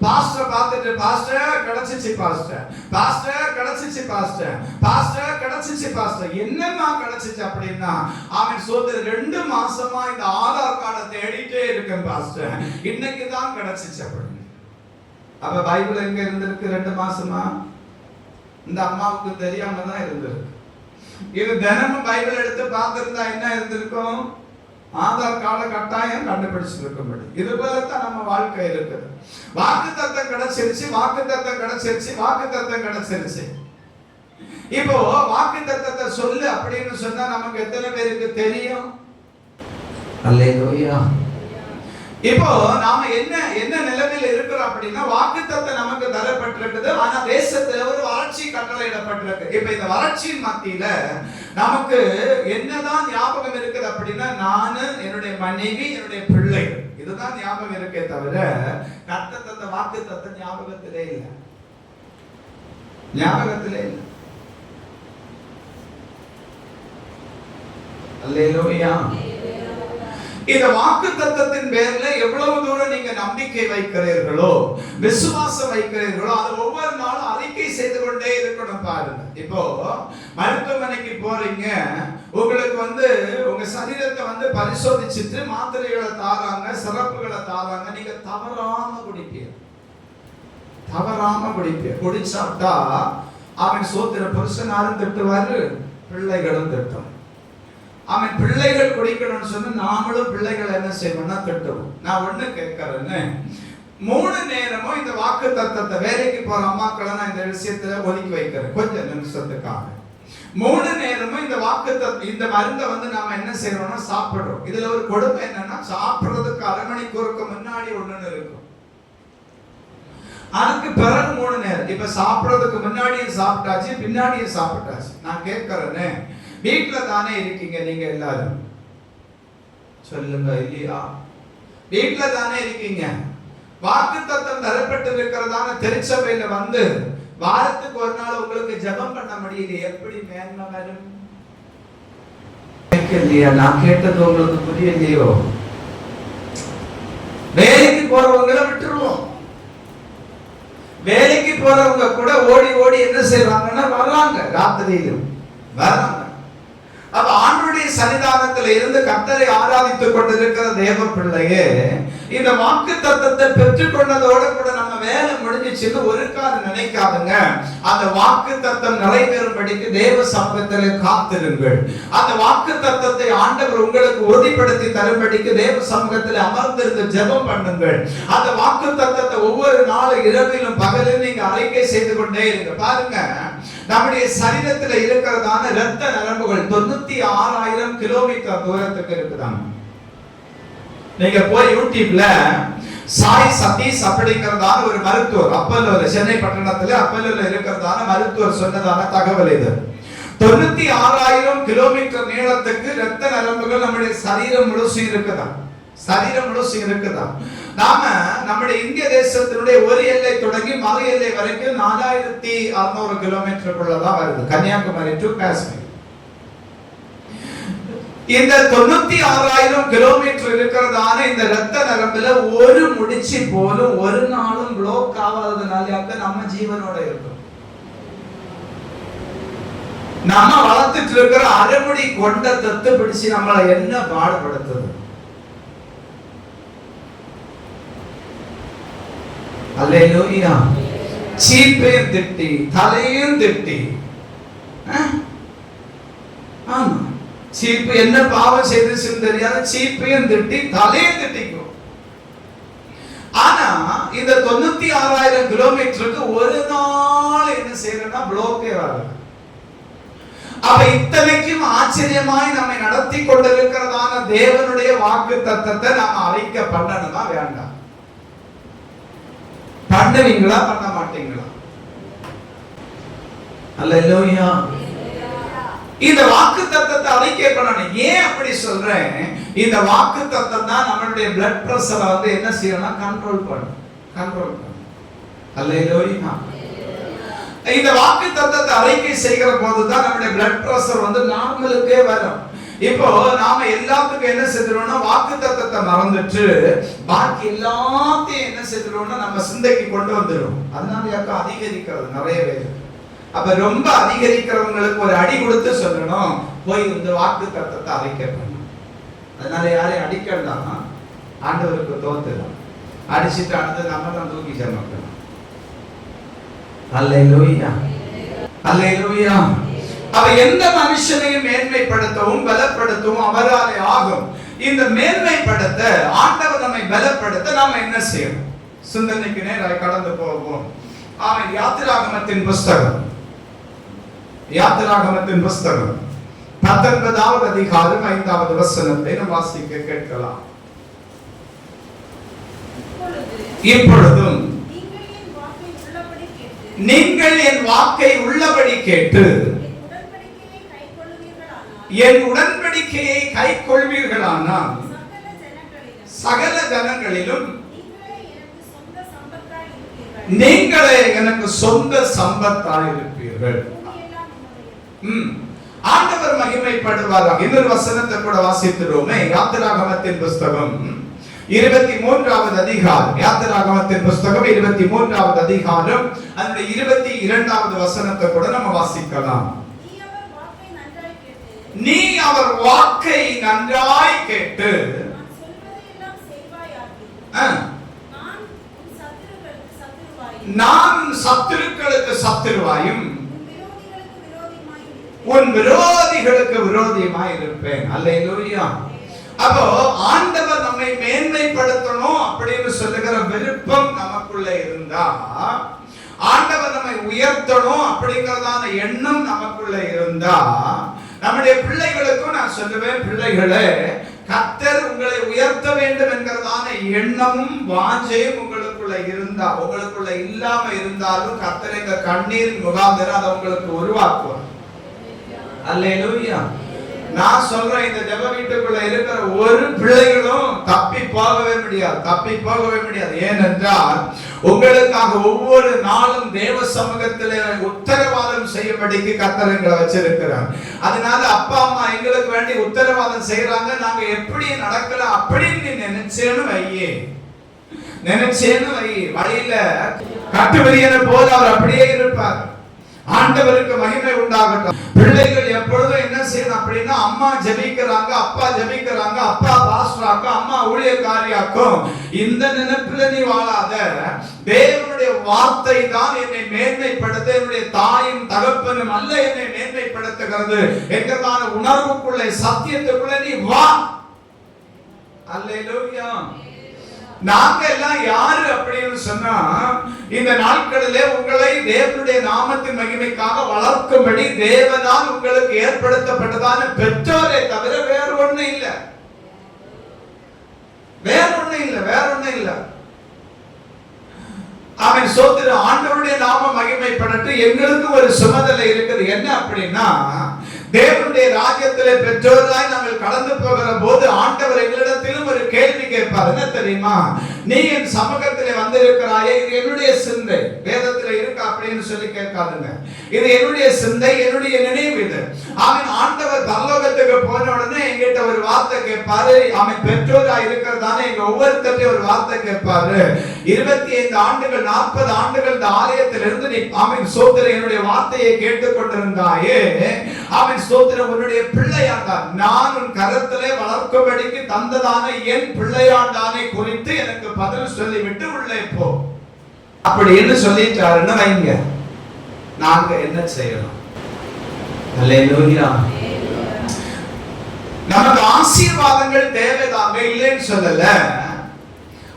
பாஸ்டர் பார்த்துட்டு, பாஸ்டர் கிடைச்சிச்சு பாஸ்டர், பாஸ்டர் கிடைச்சிச்சு பாஸ்டர், பாஸ்டர் கிடைச்சிச்சு பாஸ்டர். என்னமா கிடைச்சிச்சு அப்படின்னா, அவன் சொல்றது 2 மாசமா இந்த ஆதார் கார்டை தேடிட்டே இருக்கேன் பாஸ்டர், இன்னைக்கு தான் கிடைச்சிச்சு அப்படின்னு. அப்ப பைபிள் எங்க இருந்திருக்கு 2 மாசமா? இந்த அம்மாவுக்கு தெரியாம தான் இருந்திருக்கு. இது தினமும் பைபிள் எடுத்து பார்த்திருந்தா என்ன இருந்திருக்கும்? ஆதார் கார்டை கட்டாயம் கண்டுபிடிச்சிருக்கும்படி. இது போலத்தான் நம்ம வாழ்க்கை இருக்குது. வாக்குத்தத்தம் கிடைச்சிருச்சு, வாக்குத்தத்தம் கிடைச்சிருச்சு, வாக்குத்தத்தம் கிடைச்சிருச்சு. இப்போ வாக்குத்தத்தத்தை சொல்லு அப்படின்னு சொன்னா நமக்கு எத்தனை பேருக்கு தெரியும்? அல்லேலூயா. இப்போ நாம என்ன நிலைமையில இருக்கிறோம் அப்படின்னா, வாக்குத்தத்தம் நமக்கு தரப்பட்டிருக்குது, ஆனா தேசத்துல ஒரு வறட்சி கட்டளையிடப்பட்டிருக்கு. இப்ப இந்த வறட்சியின் மத்தியில நமக்கு என்னதான் ஞாபகம் இருக்குது அப்படின்னா, நானு, என்னுடைய மனைவி, என்னுடைய பிள்ளைகள், இதுதான் ஞாபகம் இருக்கே தவிர கர்த்தர் வாக்குத்தத்தம் ஞாபகத்திலே இல்லை, ஞாபகத்திலே இல்லை. அல்லேலூயா. இந்த வாக்குத்தத்தத்தின் பேர்ல எவ்வளவு தூரம் நீங்க நம்பிக்கை வைக்கிறீர்களோ, விசுவாசம் வைக்கிறீர்களோ, அது ஒவ்வொரு நாளும் அறிக்கை செய்து கொண்டே இருக்கணும். பாருங்க, இப்போ மருத்துவமனைக்கு போறீங்க, உங்களுக்கு வந்து உங்க சரீரத்தை வந்து பரிசோதிச்சுட்டு மாத்திரைகளை தாராங்க, சிறப்புகளை தாராங்க, நீங்க தவறாம குடிப்பீங்க, தவறாம குடிப்பீங்க. குடிச்சாட்டா அவன் சோத்திர புருஷனாரும் திட்டுவாரு, பிள்ளைகளும் திட்டும். அவன் பிள்ளைகள் குடிக்கணும்னு சொன்னா நாமளும் பிள்ளைகள் என்ன செய்யணும்னா திட்டுவோம். நான் ஒண்ணு கேட்கறேன்னு, 3 நேரமும் இந்த வாக்குத்தத்தத்தை, வேலைக்கு போற அம்மாக்களை நான் இந்த விஷயத்துல ஒதுக்கி வைக்கிறேன் கொஞ்ச நிமிஷத்துக்காக. 3 நேரமும் இந்த வாக்குத்தத்தம், இந்த மருந்தை வந்து நாம என்ன செய்யறோம்னா சாப்பிடுறோம். இதுல ஒரு கொடுமை என்னன்னா, சாப்பிடுறதுக்கு 1/2 மணிக்கூருக்கு முன்னாடி ஒண்ணுன்னு இருக்கும், அதுக்கு பிறகு 3 நேரம். இப்ப சாப்பிடுறதுக்கு முன்னாடியும் சாப்பிட்டாச்சு, பின்னாடியும் சாப்பிட்டாச்சு. நான் கேட்கறேன்னு, வீட்டுல தானே இருக்கீங்க நீங்க எல்லாரும்? சொல்லுங்க, இல்லையா? வீட்டுல தானே இருக்கீங்க. வாக்குத்தத்தம் தரப்பட்டு இருக்கிறதான திருச்சபையில வந்து வாரத்துக்கு ஒரு நாள் உங்களுக்கு ஜெபம் பண்ண முடியல, எப்படி மேன்மை வரும்? இல்லையா? நான் கேட்டது உங்களுக்கு புரியலையோ? வேலைக்கு போறவங்களை விட்டுருவோம். வேலைக்கு போறவங்க கூட ஓடி ஓடி என்ன செய்வாங்கன்னா வர்றாங்க, ராத்திரியிலும் வர்றாங்க. அப்ப ஆண்டவருடைய சன்னிதானத்தில் இருந்து கர்த்தரை ஆராதித்துக் கொண்டிருக்கிற தேவ பிள்ளையே, இந்த வாக்குத்தத்தத்தை பெற்றுக்கொண்டதோட கூட நம்ம வேலை முடிஞ்சிச்சுன்னு ஒரு காலம் நினைக்காதுங்க. அந்த வாக்குத்தத்தம் நிறைவேறும்படிக்கு தேவ சமூகத்தில் காத்திருங்கள். அந்த வாக்குத்தத்தத்தை ஆண்டவர் உங்களுக்கு உறுதிப்படுத்தி தரும்படிக்கு தேவ சமூகத்தில் அமர்ந்திருந்து ஜெபம் பண்ணுங்கள். அந்த வாக்குத்தத்தத்தை ஒவ்வொரு நாளும் இரவிலும் பகலிலும் நீங்க அறிக்கை செய்து கொண்டே இருங்க. பாருங்க, நம்முடைய சரீரத்தில் இருக்கிறதான இரத்த நரம்புகள் 96,000 கிலோமீட்டர் தூரத்துக்கு இருக்குதாங்க. நீங்க போய் யூடியூப்ல சாய் சதீஷ் அப்படிங்கிறதான ஒரு மருத்துவர், அப்பல்லோல, சென்னை பட்டணத்துல அப்பல்லோல இருக்கிறதான மருத்துவர் சொன்னதான தகவல் இது. 96,000 கிலோமீட்டர் நீளத்துக்கு இரத்த நரம்புகள் நம்முடைய சரீரம் முழுசும் இருக்குதாம், சரீரம் முழுசும் இருக்குதாம். நாம நம்முடைய இந்திய தேசத்தினுடைய ஒரு எல்லை தொடங்கி மறு எல்லை வரைக்கும் 4,600 கிலோமீட்டருக்குள்ளதான் வருது, கன்னியாகுமரி டு காஷ்மீர். இந்த 96,000 கிலோமீட்டர் இருக்கிறதான இந்த இரத்த நரம்புல ஒரு முடிச்சு போலும் ஒரு நாளும் ப்ளோக் ஆகாததுனால நம்ம ஜீவனோட இருக்கும். நம்ம வளர்த்துட்டு இருக்கிற அரைமுடி கொண்ட தத்து பிடிச்சு நம்மளை என்ன பாடுபடுத்துது? அல்லேலூயா. சீப்பையும் திட்டி தலையும் திட்டி, ஆமா, சீப்பு என்ன பாவம் செய்துச்சுன்னு தெரியாது, சீப்பையும் திட்டி தலையும் திட்டிக்கும். ஆனா இந்த 96,000 கிலோமீட்டருக்கு ஒரு நாள் என்ன செய்யறோம்னா ப்ளோக்கே வராது. அப்ப இத்தனைக்கும் ஆச்சரியமாய் நம்மை நடத்தி கொண்டிருக்கிறதான தேவனுடைய வாக்கு தத்தத்தை நாம அறிக்கை பண்ணணுமா வேண்டாம்? பண்ணுவீங்களா பண்ண மாட்டீங்களா? அல்லேலூயா. இந்த வாக்குத்தத்தத்தை அறிக்கை பண்ணணும். ஏன் அப்படி சொல்றேன்? இந்த வாக்குத்தத்தம் தான் நம்மளுடைய பிளட் பிரஷரை வந்து என்ன செய்யணும்னா கண்ட்ரோல் பண்ணும். அல்லேலூயா. இந்த வாக்குத்தத்தத்தை அறிக்கை செய்கிற போதுதான் நம்மளுடைய பிளட் பிரஷர் வந்து நார்மலுக்கே வரும். இப்போ நாம எல்லாத்துக்கும் என்ன செய்யறோம்னா வாக்குத்தத்தத்தை மறந்துட்டு பாக்கி எல்லாத்தையும் என்ன செய்யறோம்னா நம்ம சிந்தைக்கு கொண்டு வந்துடும். அதனால யாக்கா அதிகரிக்கிறது நிறைய பேர். அப்ப ரொம்ப அதிகரிக்கிறவங்களுக்கு ஒரு அடி கொடுத்து சொல்லணும், போய் இந்த வாக்குத்தத்தத்தை அறிக்கை பண்ணணும். அதனால யாரையும் அடிக்கலாம், ஆண்டவருக்கு தோத்துடும். அடிச்சுட்டு அடுத்து நம்ம தான் தூக்கி சமக்கணும். அல்லேலூயா, அல்லேலூயா. அவ எந்த மனுஷனையும் மேன்மைப்படுத்தவும் பலப்படுத்தவும் அவராலே ஆகும். இந்த மேன்மைப்படுத்த ஆண்டவர் நம்மை பலப்படுத்த நாம என்ன செய்யணும்? சிந்தனைக்கு நேராக கடந்து போவோம். அவன் யாத்திராகமத்தின் புஸ்தகம் 19வது அதிகாரம் 5வது வசனத்தை நாம் வாசிக்க கேட்கலாம். இப்பொழுதும் நீங்கள் என் வாக்கை உள்ளபடி கேட்டு என் உடன்படிக்கையை கைக்கொள்வீர்களானால் சகல ஜனங்களிலும் நீங்களே எனக்கு சொந்த சம்பத்தாய் இருப்பீர்கள். ஆண்டவர் மகிமைப்படுவாராக. இன்னொரு வசனத்தை கூட வாசிக்கிறோமே. யாத்திராகமத்தின் புஸ்தகம் 23வது அதிகாரம், யாத்திராகமத்தின் புஸ்தகம் 23வது அதிகாரம் அந்த 22வது வசனத்தை கூட நம்ம வாசிக்கலாம். நீ அவர் வாக்கை நன்றாய் கேட்டு நான் சத்துருக்களுக்கு சத்துருவாயும் உன் விரோதிகளுக்கு விரோதியுமாய் இருப்பேன். அல்லேலூயா. அப்போ ஆண்டவர் நம்மை மேன்மைப்படுத்தணும் அப்படின்னு சொல்லுகிற விருப்பம் நமக்குள்ள இருந்தா, ஆண்டவர் நம்மை உயர்த்தணும் அப்படிங்கறதான எண்ணம் நமக்குள்ள இருந்தா, நம்முடைய பிள்ளைகளுக்கும் நான் சொல்லுவேன், பிள்ளைகளே, கர்த்தர் உங்களை உயர்த்த வேண்டும் என்கிறதான எண்ணமும் வாஞ்சையும் உங்களுக்குள்ள இருந்தா, உங்களுக்குள்ள இல்லாம இருந்தாலும் கர்த்தர் எங்க கண்ணீரின் முகாந்திரம் அதை உங்களுக்கு உருவாக்குவார். அல்லேலூயா. நான் சொல்றேன், இந்த ஜெப வீட்டுக்குள்ள இருக்கிற ஒரு பிள்ளைகளும் தப்பி போகவே முடியாது. ஏனென்றால் உங்களுக்காக ஒவ்வொரு நாளும் தேவ சமூகத்திலே உத்தரவாதம் செய்யபடிக்கு கர்த்தர் எங்களை வச்சிருக்கிறார். அதனால அப்பா அம்மா எங்களுக்கு வேண்டி உத்தரவாதம் செய்யறாங்க, நாங்க எப்படி நடக்கலாம் அப்படின்னு நீ நினைச்சேன்னு வை. வழியில கட்டுவிரியனை போல அவர் அப்படியே இருப்பார். ஆண்டவருக்கு மகிமை உண்டாகட்டும். பிள்ளைகள் எப்பொழுதும் என்ன செய்யணும் அப்படின்னா, அம்மா ஜெபிக்கிறாங்க, அப்பா ஜெபிக்கிறாங்க, அப்பா பாஸ்டராக்கும், அம்மா ஊழியக்காரியாக்கும், இந்த நினைப்புல நீ வாழாத. தேவனுடைய வார்த்தை தான் என்னை மேன்மைப்படுத்த, என்னுடைய தாயும் தகப்பனும் அல்ல என்னை மேன்மைப்படுத்துகிறது என்கிறதான உணர்வுக்குள்ள, சத்தியத்துக்குள்ள நீ வா. அல்லேலூயா. நாங்க எல்லாம் யாரு அப்படின்னு சொன்னா, இந்த நாட்களிலே உங்களை தேவனுடைய நாமத்தின் மகிமைக்காக வளர்க்கும்படி தேவனால் உங்களுக்கு ஏற்படுத்தப்பட்டதான பெற்றோரை தவிர வேற ஒண்ணு இல்ல. அவன் சோத்திர ஆண்டவருடைய நாம மகிமைப்படட்டு. எங்களுக்கு ஒரு சுமதலை இருக்குது. என்ன அப்படின்னா, தேவனுடைய ராஜ்யத்திலே பெற்றோராய் நாங்கள் கடந்து போகிற போது ஆண்டவர் எங்களிடத்திலும் ஒரு கேள்வி கேட்பார். என்ன தெரியுமா? நீ என் சமூகத்திலே வந்திருக்கிறாயே, இது என்னுடைய சிந்தை, வேதத்தில் இருக்கு அப்படின்னு சொல்லி கேட்காதுங்க. இது என்னுடைய சிந்தை, என்னுடைய நினைவு. இது அவன் ஆண்டவர் பரலோகத்துக்கு போன உடனே எங்கிட்ட ஒரு வார்த்தை கேட்பாரு. அவன் பெற்றோராய் இருக்கிறதானே எங்க ஒவ்வொருத்தரையும் ஒரு வார்த்தை கேட்பாரு. 25 ஆண்டுகள் 40 ஆண்டுகள் இந்த ஆலயத்திலிருந்து நீ அவன் சோதர என்னுடைய வார்த்தையை கேட்டுக்கொண்டிருந்தாயே, அவன் சோதரன் உன்னுடைய பிள்ளையாண்டான், நான் உன் கரத்திலே வளர்க்கும்படிக்கு தந்ததான என் பிள்ளையாண்டானை குறித்து எனக்கு பதில் சொல்லிவிட்டு உள்ளே போ அப்படின்னு சொல்லிட்டாருன்னு வைங்க. நாங்க என்ன செய்யணும்? அல்லேலூயா. நமக்கு ஆசீர்வாதங்கள் தேவைதாங்க, இல்லைன்னு சொல்லல.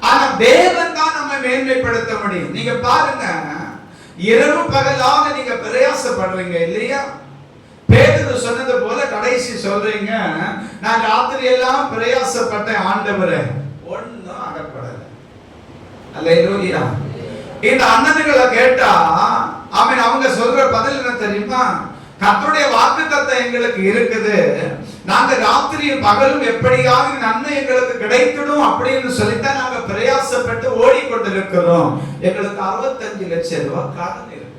ஆனா தேவன் தான் நம்ம மேன்மைப்படுத்த முடியும். நீங்க பாருங்க, இரவு பகலாக நீங்க பிரயாசப்படுறீங்க இல்லையா? பேதுரு சொன்னது போல கடைசி சொல்றீங்க, நான் ராத்திரி எல்லாம் பிரயாசப்பட்டேன் ஆண்டவரே, ஒண்ணும் அகப்படல. அல்லேலூயா. இந்த அண்ணனுங்களை கேட்டா அவங்க சொல்ற பதில் என்ன தெரியுமா? கர்த்தருடைய வாக்குத்தத்தம் எங்களுக்கு இருக்குது, நாங்க ராத்திரியும் பகலும் எப்படியாவது நன்மை எங்களுக்கு கிடைக்கணும் அப்படின்னு சொல்லித்தான் நாங்க பிரயாசப்பட்டு ஓடிக்கொண்டிருக்கிறோம். எங்களுக்கு 65 லட்சம் ரூபாய் கடன் இருக்கு.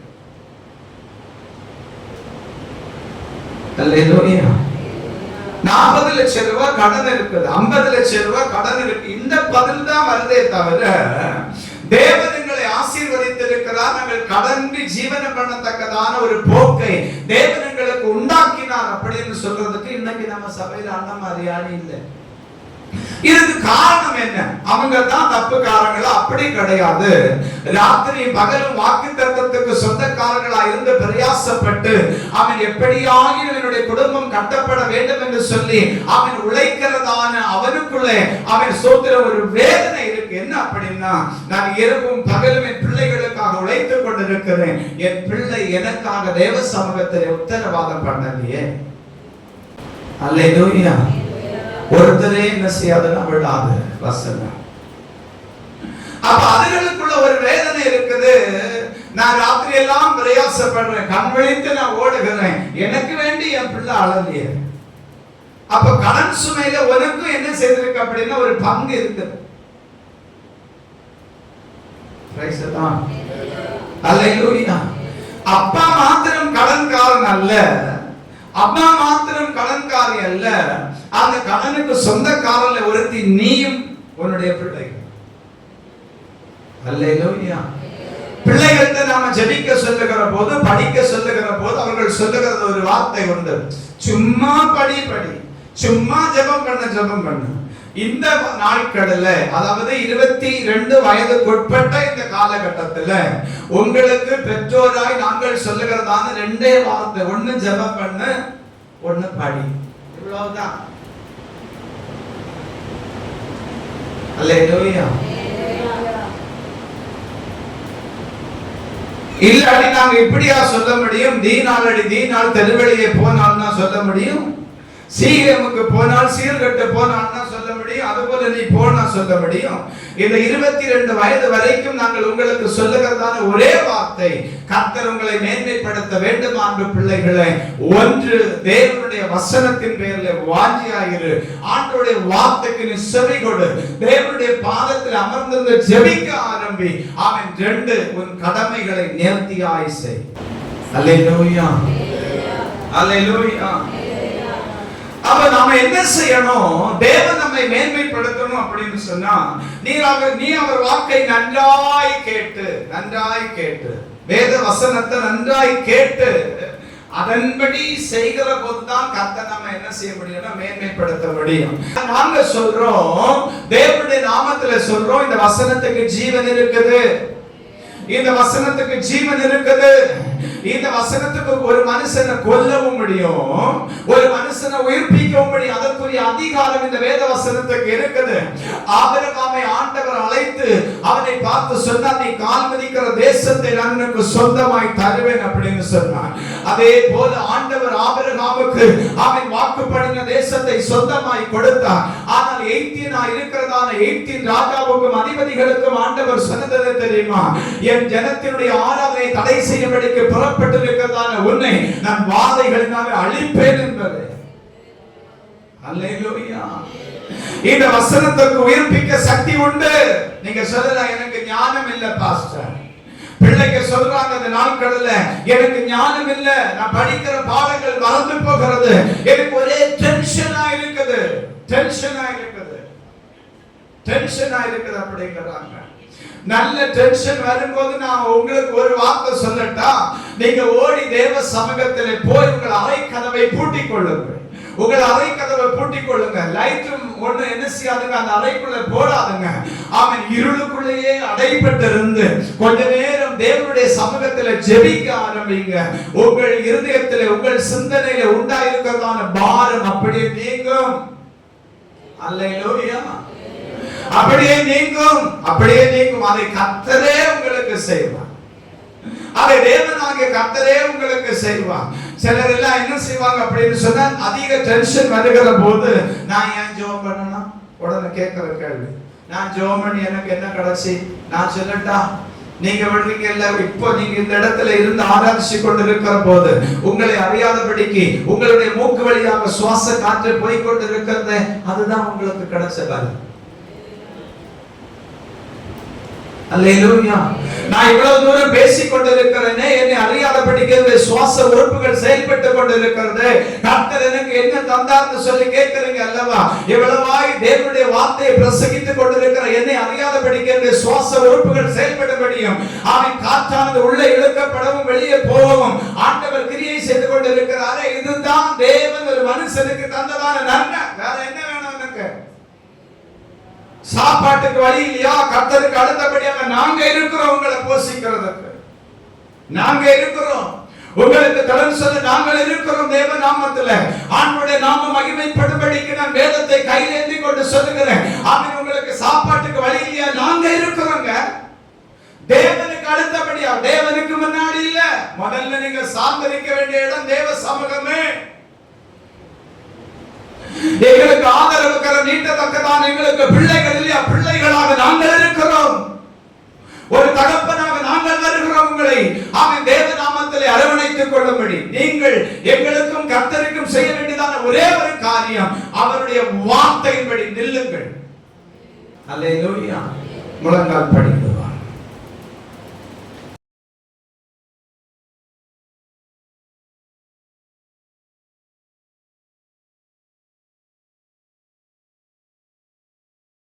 அல்லேலூயா. 40 லட்சம் ரூபாய் கடன் இருக்குது, 50 லட்சம் ரூபாய் கடன் இருக்கு. இந்த பதில் தான் வருதே தவிர தேவன் எங்களை ஆசீர்வதித்திருக்கிறார், நாங்கள் கடன்பி ஜீவனம் பண்ணத்தக்கதான ஒரு போக்கை தேவன் எங்களுக்கு உண்டாக்கினார் அப்படின்னு சொல்றதுக்கு இன்னைக்கு நம்ம சபையில அண்ணன் மாதிரியான இல்லை. இதுக்கு காரணம் என்ன? அவங்க தான் தப்புக்காரங்களா? அப்படி கிடையாது. ராத்திரி பகலும் வாக்குத்தத்தத்துக்கு சொந்தக்காரங்களா இருந்து பிரயாசப்பட்டு அவன் எப்படியாகிலும் என்னுடைய குடும்பம் கட்டப்பட வேண்டும் என்று சொல்லி அவன் உழைக்கிறதான அவனுக்குள்ளே அவன் சோத்திர ஒரு வேதனை இருக்கு. என்ன அப்படின்னா, நான் இரவும் பகலும் என் பிள்ளைகளுக்காக உழைத்துக் கொண்டிருக்கிறேன், என் பிள்ளை எனக்காக தேவ சமூகத்தில் உத்தரவாதம் பண்ணலையே. அல்லேலூயா. ஒருத்தரே என்ன செய்யாதுன்னா விடாது வசனம். அப்ப அதுகளுக்குள்ள ஒரு வேதனை இருக்குது. நான் ராத்திரி எல்லாம் பிரயாசப்படுறேன், கண் விழித்து நான் ஓடுகிறேன், எனக்கு வேண்டி என் பிள்ளை அழலையே. அப்ப கடன் சுமையில உனக்கும் என்ன செய்திருக்கு அப்படின்னா ஒரு பங்கு இருக்குது. அல்லேலூயா. அப்பா மாத்திரம் கடன்காரன் அல்ல, அம்மா மாத்திரம் கடன்காரி அல்ல, அந்த கடனுக்கு சொந்தக்காரல்ல ஒருத்தி நீயும் உன்னுடைய பிள்ளைகள். அல்லேலூயா. பிள்ளைகள்கிட்ட நாம ஜெபிக்க சொல்லுகிற போது, படிக்க சொல்லுகிற போது அவர்கள் சொல்லுகிறது ஒரு வார்த்தை உண்டு, சும்மா படி படி, சும்மா ஜெபம் பண்ணு. இந்த நாட்களில், அதாவது 22 வயதுக்குட்பட்ட இந்த காலகட்டத்தில் உங்களுக்கு பெற்றோராய் நாங்கள் சொல்லுகிறதான 2 வார்த்தை, ஒண்ணு ஜெபம் பண்ணு, ஒண்ணு படி. இவ்வளவுதான். அல்லேலூயா. இல்லாட்டி நாங்க இப்படியா சொல்ல முடியும்? தீனாள் தெருவெளியே போனால்னா சொல்ல முடியும், சீரமுக்கு போனால் சீர்கட்டு போனால்னா சொல்ல முடியும், அதுபோல நீ போனா சொல்ல முடியும். இந்த 22 வயது வரைக்கும் நாங்கள் உங்களுக்கு சொல்லுகிறதான ஒரே வார்த்தை, கர்த்தர் உங்களை மேன்மைப்படுத்த வேண்டும் அன்பு பிள்ளைகளே. ஒன்று, தேவனுடைய வசனத்தின் பேரில் வாஞ்சியாயிரு, ஆண்டவருடைய வார்த்தைக்கு நீ செவி கொடு, தேவனுடைய பாதத்தில் அமர்ந்திருந்து ஜெபிக்க ஆரம்பி. அவன் 2, உன் கடமைகளை நேர்த்தியாய் செய். அல்லேலூயா. அல்லேலூயா. அப்ப நாம என்ன செய்யணும்? தேவன் நம்மை மேன்மைப்படுத்தணும் அப்படின்னு சொன்னா நீ அவர் வாக்கை நன்றாய் கேட்டு வேத வசனத்தை நன்றாய் கேட்டு அதன்படி செய்கிற போதுதான் கர்த்தர் நம்ம என்ன செய்ய முடியும்னா மேன்மைப்படுத்த முடியும். நாங்க சொல்றோம், தேவனுடைய நாமத்துல சொல்றோம், இந்த வசனத்துக்கு ஜீவன் இருக்குது, இந்த வசனத்துக்கு ஜீவன் இருக்குது. இந்த வசனத்துக்கு ஒரு மனுஷனை கொல்லவும் முடியும், ஒரு மனுஷனை உயிர்ப்பிக்கவும் முடியும். அதற்குரிய அதிகாரம் இந்த வேத வசனத்துக்கு இருக்குது. ஆபிரகாமை ஆண்டவர் அழைத்து அவனை பார்த்து சொன்னார், நீ கால் மிதிக்கிற தேசத்தை நான் உனக்கு சொந்தமாய் தருவேன் அப்படின்னு சொன்னார். அதே போல ஆண்டவர் ஆபிரகாமுக்கு அவன் வாக்குப்படின தேசத்தை சொந்தமாய் கொடுத்தார். ஆனால் 18 இருக்கிறதான 18 ராஜாவுக்கும் அதிபதிகளுக்கும் ஆண்டவர் சொன்னது தெரியுமா? என் ஜனத்தினுடைய ஆராதனை தடை செய்யும்படிக்கு புறப்பட்டிருக்கிறதான உன்னை நான் வாதைகளினாலே அழிப்பேன் என்பது. அல்லேலூயா. இந்த வசனத்துக்கு உயிர்ப்பிக்க சக்தி உண்டு. நீங்க சொல்லலாம், எனக்கு ஞானம் இல்ல பாஸ்டர். பிள்ளைங்க சொல்றாங்க இந்த நாட்களில், எனக்கு ஞானம் இல்ல, நான் படிக்கிற பாடங்கள் மறந்து போகிறது, எனக்கு ஒரே டென்ஷனா இருக்குது அப்படிங்கிறாங்க. நல்ல டென்ஷன் வரும்போது நான் உங்களுக்கு ஒரு வார்த்தை சொல்லட்டா, நீங்க ஓடி தேவ சமூகத்திலே போய் உங்கள் அறை கதவை பூட்டிக் கொள்ளுங்கள். உங்கள் அறை கதவை பூட்டிக் கொள்ளுங்க. லைட்டும் ஒண்ணு என்ன செய்யாதுங்க, அந்த அறைக்குள்ள போடாதுங்க. அவன் இருளுக்குள்ளேயே அடைபட்டு இருந்து கொஞ்ச நேரம் தேவனுடைய சமூகத்தில் ஜெபிக்க ஆரம்பிங்க. உங்கள் இருதயத்தில் உங்கள் சிந்தனையில உண்டாயிருக்கிறதான பாரம் அப்படியே நீங்கும். அல்லேலூயா. அப்படியே நீங்கும். அதை கர்த்தரே உங்களுக்கு செய்வார். அதை தேவனாகிய கர்த்தரே உங்களுக்கு செய்வார். சிலர் எல்லாம் என்ன செய்வாங்க அப்படின்னு சொன்னா, அதிக டென்ஷன் வருகிற போது நான் ஏன் ஜெபம் பண்ணணும் உடனே கேட்கிற கேள்வி, நான் ஜெபம் பண்ணி எனக்கு என்ன கிடைச்சி? நான் சொல்லட்டா, நீங்க விடுறீங்கல்ல, இப்போ நீங்க இந்த இடத்துல இருந்து ஆராய்ச்சி கொண்டிருக்கிற போது உங்களை அறியாதபடிக்கு உங்களுடைய மூக்கு வழியாக சுவாச காற்று போய் கொண்டிருக்கிறது, அதுதான் உங்களுக்கு கிடைச்ச பலன். அல்லேலூயா. நான் இவ்வளவு தூரம் பேசிக் கொண்டிருக்கிறேனே, என்னை அறியாதபடிக்கு சுவாச உறுப்புகள் செயல்பட்டு கொண்டிருக்கிறது, கர்த்தர் எனக்கு என்ன தந்தார்னு சொல்லி கேட்கிறீங்க அல்லவா? இவ்வளவாய் தேவனுடைய வார்த்தையை பிரசங்கித்துக் கொண்டிருக்கிற என்னை அறியாதபடிக்கு சுவாச உறுப்புகள் செயல்படும்படியும் அவன் காற்றானது உள்ளே இழுக்கப்படவும் வெளியே போகவும் ஆண்டவர் கிரியை செய்து கொண்டிருக்கிறாரே, இதுதான் தேவன் ஒரு மனுஷனுக்கு தந்ததான நன்மை. வேற என்ன வேணும் எனக்கு? சாப்பாட்டுக்கு வழி இல்லையா? கர்த்தருக்கு அடுத்தபடியாக நாங்க இருக்கிறோம், உங்களை போஷிக்கிறதுக்கு நாங்க இருக்கிறோம், உங்களுக்கு கடன் சொல்ல நாங்கள் இருக்கிறோம். தேவ நாமத்துல ஆண்டவருடைய நாம மகிமைப்படும்படிக்கு நான் வேதத்தை கையில் ஏந்தி கொண்டு சொல்லுகிறேன். ஆமென். உங்களுக்கு சாப்பாட்டுக்கு வழி இல்லையா? நாங்க இருக்கிறோங்க. தேவனுக்கு அடுத்தபடியா, தேவனுக்கு முன்னாடி இல்ல. முதல்ல நீங்க சார்ந்திருக்க வேண்டிய இடம் தேவ சமூகமே. எங்களுக்கு ஆதரவு கர நீட்டத்தக்கதான் எங்களுக்கு பிள்ளைகள் இல்லையா? பிள்ளைகளாக நாங்கள் இருக்கிறோம். ஒரு தகப்பனாக நாங்கள் வருகிறோம் உங்களை அவன் தேவ நாமத்திலே அரவணைத்துக் கொள்ளும்படி. நீங்கள் எங்களுக்கும் கர்த்தருக்கும் செய்ய வேண்டியதான ஒரே ஒரு காரியம், அவருடைய வார்த்தையின்படி நில்லுங்கள். அல்லேலூயா. முழங்கால் படிங்கள்.